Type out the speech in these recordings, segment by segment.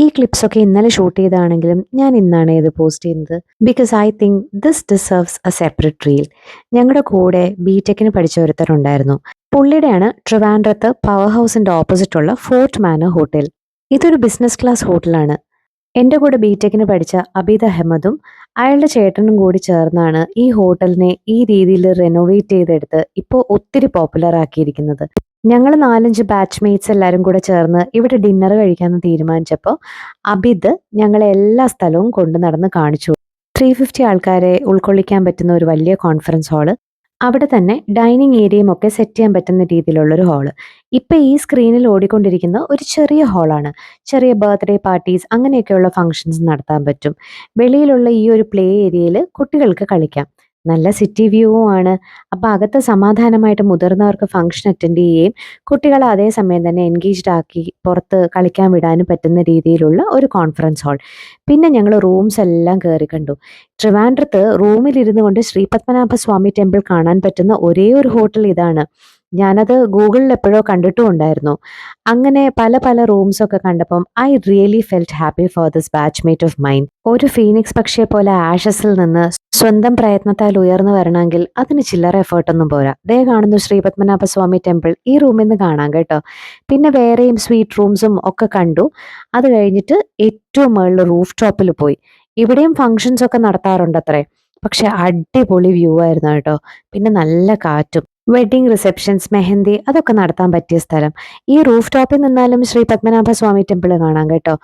ഈ ക്ലിപ്സൊക്കെ ഇന്നലെ ഷൂട്ട് ചെയ്തതാണെങ്കിലും ഞാൻ ഇന്നാണ് ഇത് പോസ്റ്റ് ചെയ്യുന്നത്. Because I think this deserves A separate reel. ഞങ്ങളുടെ കൂടെ ബിടെക്കിന് പഠിച്ച ഒരുത്തരുണ്ടായിരുന്നു. പുള്ളിയുടെയാണ് ട്രിവാൻഡ്രത്ത് പവർ ഹൗസിന്റെ ഓപ്പോസിറ്റുള്ള ഫോർട്ട് മാനർ ഹോട്ടൽ. ഇതൊരു ബിസിനസ് ക്ലാസ് ഹോട്ടലാണ്. എൻ്റെ കൂടെ ബിടെക്കിന് പഠിച്ച അബീദ് അഹമ്മദും അയാളുടെ ചേട്ടനും കൂടി ചേർന്നാണ് ഈ ഹോട്ടലിനെ ഈ രീതിയിൽ റെനോവേറ്റ് ചെയ്തെടുത്ത് ഇപ്പോൾ ഒത്തിരി പോപ്പുലർ ആക്കിയിരിക്കുന്നത്. ഞങ്ങൾ 4-5 ബാച്ച്മേറ്റ്സ് എല്ലാവരും കൂടെ ചേർന്ന് ഇവിടെ ഡിന്നർ കഴിക്കാമെന്ന് തീരുമാനിച്ചപ്പോൾ അബിദ് ഞങ്ങളെ എല്ലാ സ്ഥലവും കൊണ്ടു നടന്ന് കാണിച്ചു. 350 ആൾക്കാരെ ഉൾക്കൊള്ളിക്കാൻ പറ്റുന്ന ഒരു വലിയ കോൺഫറൻസ് ഹാള്, അവിടെ തന്നെ ഡൈനിങ് ഏരിയയും ഒക്കെ സെറ്റ് ചെയ്യാൻ പറ്റുന്ന രീതിയിലുള്ളൊരു ഹാള്. ഇപ്പം ഈ സ്ക്രീനിൽ ഓടിക്കൊണ്ടിരിക്കുന്ന ഒരു ചെറിയ ഹാളാണ്. ചെറിയ ബർത്ത്ഡേ പാർട്ടീസ് അങ്ങനെയൊക്കെയുള്ള ഫങ്ഷൻസ് നടത്താൻ പറ്റും. വെളിയിലുള്ള ഈ ഒരു പ്ലേ ഏരിയയിൽ കുട്ടികൾക്ക് കളിക്കാം. നല്ല സിറ്റി വ്യൂവും ആണ്. അപ്പം അകത്ത് സമാധാനമായിട്ട് മുതിർന്നവർക്ക് ഫംഗ്ഷൻ അറ്റൻഡ് ചെയ്യുകയും കുട്ടികളെ അതേസമയം തന്നെ എൻഗേജ്ഡ് ആക്കി പുറത്ത് കളിക്കാൻ വിടാനും പറ്റുന്ന രീതിയിലുള്ള ഒരു കോൺഫറൻസ് ഹാൾ. പിന്നെ ഞങ്ങൾ റൂംസ് എല്ലാം കയറി കണ്ടു. ട്രിവാൻഡ്രത്ത് റൂമിലിരുന്നു കൊണ്ട് ശ്രീ പത്മനാഭ സ്വാമി ടെമ്പിൾ കാണാൻ പറ്റുന്ന ഒരേ ഒരു ഹോട്ടൽ ഇതാണ്. ഞാനത് ഗൂഗിളിൽ എപ്പോഴോ കണ്ടിട്ടും ഉണ്ടായിരുന്നു. അങ്ങനെ പല പല റൂംസ് ഒക്കെ കണ്ടപ്പം I really felt happy for this batchmate of mind. ഒരു ഫീനിക്സ് പക്ഷിയെ പോലെ ആഷസിൽ നിന്ന് സ്വന്തം പ്രയത്നത്താൽ ഉയർന്നു വരണമെങ്കിൽ അതിന് ചില്ലറ എഫേർട്ടൊന്നും പോരാ. ദേ കാണുന്നു ശ്രീ പത്മനാഭ സ്വാമി ടെമ്പിൾ. ഈ റൂമിൽ നിന്ന് കാണാം കേട്ടോ. പിന്നെ വേറെയും സ്വീറ്റ് റൂംസും ഒക്കെ കണ്ടു. അത് കഴിഞ്ഞിട്ട് ഏറ്റവും മുകളിൽ റൂഫ് ടോപ്പിൽ പോയി. ഇവിടെയും ഫങ്ഷൻസ് ഒക്കെ നടത്താറുണ്ടത്രേ. പക്ഷെ അടിപൊളി വ്യൂ ആയിരുന്നു കേട്ടോ. പിന്നെ നല്ല കാറ്റും. വെഡിങ് റിസപ്ഷൻസ്, മെഹന്തി അതൊക്കെ നടത്താൻ പറ്റിയ സ്ഥലം. ഈ റൂഫ് ടോപ്പിൽ നിന്നാലും ശ്രീ പത്മനാഭ സ്വാമി ടെമ്പിൾ കാണാം കേട്ടോ.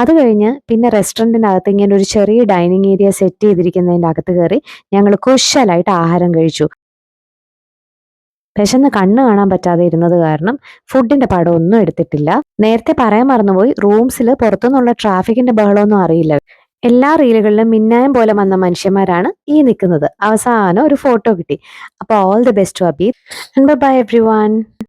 അത് കഴിഞ്ഞ് പിന്നെ റെസ്റ്റോറൻറ്റിനകത്ത് ഇങ്ങനെ ഒരു ചെറിയ ഡൈനിങ് ഏരിയ സെറ്റ് ചെയ്തിരിക്കുന്നതിൻ്റെ അകത്ത് കയറി ഞങ്ങൾ കുശലായിട്ട് ആഹാരം കഴിച്ചു. വിശന്ന് കണ്ണ് കാണാൻ പറ്റാതെ ഇരുന്നത് കാരണം ഫുഡിന്റെ പടം ഒന്നും എടുത്തിട്ടില്ല. നേരത്തെ പറയാൻ മറന്നുപോയി, റൂംസിൽ പുറത്തുനിന്നുള്ള ട്രാഫിക്കിന്റെ ബഹളമൊന്നും അറിയില്ല. എല്ലാ റീലുകളിലും മിന്നായം പോലെ വന്ന മനുഷ്യന്മാരാണ് ഈ നിൽക്കുന്നത്. അവസാനം ഒരു ഫോട്ടോ കിട്ടി. അപ്പോൾ all the best to Abid and bye every one.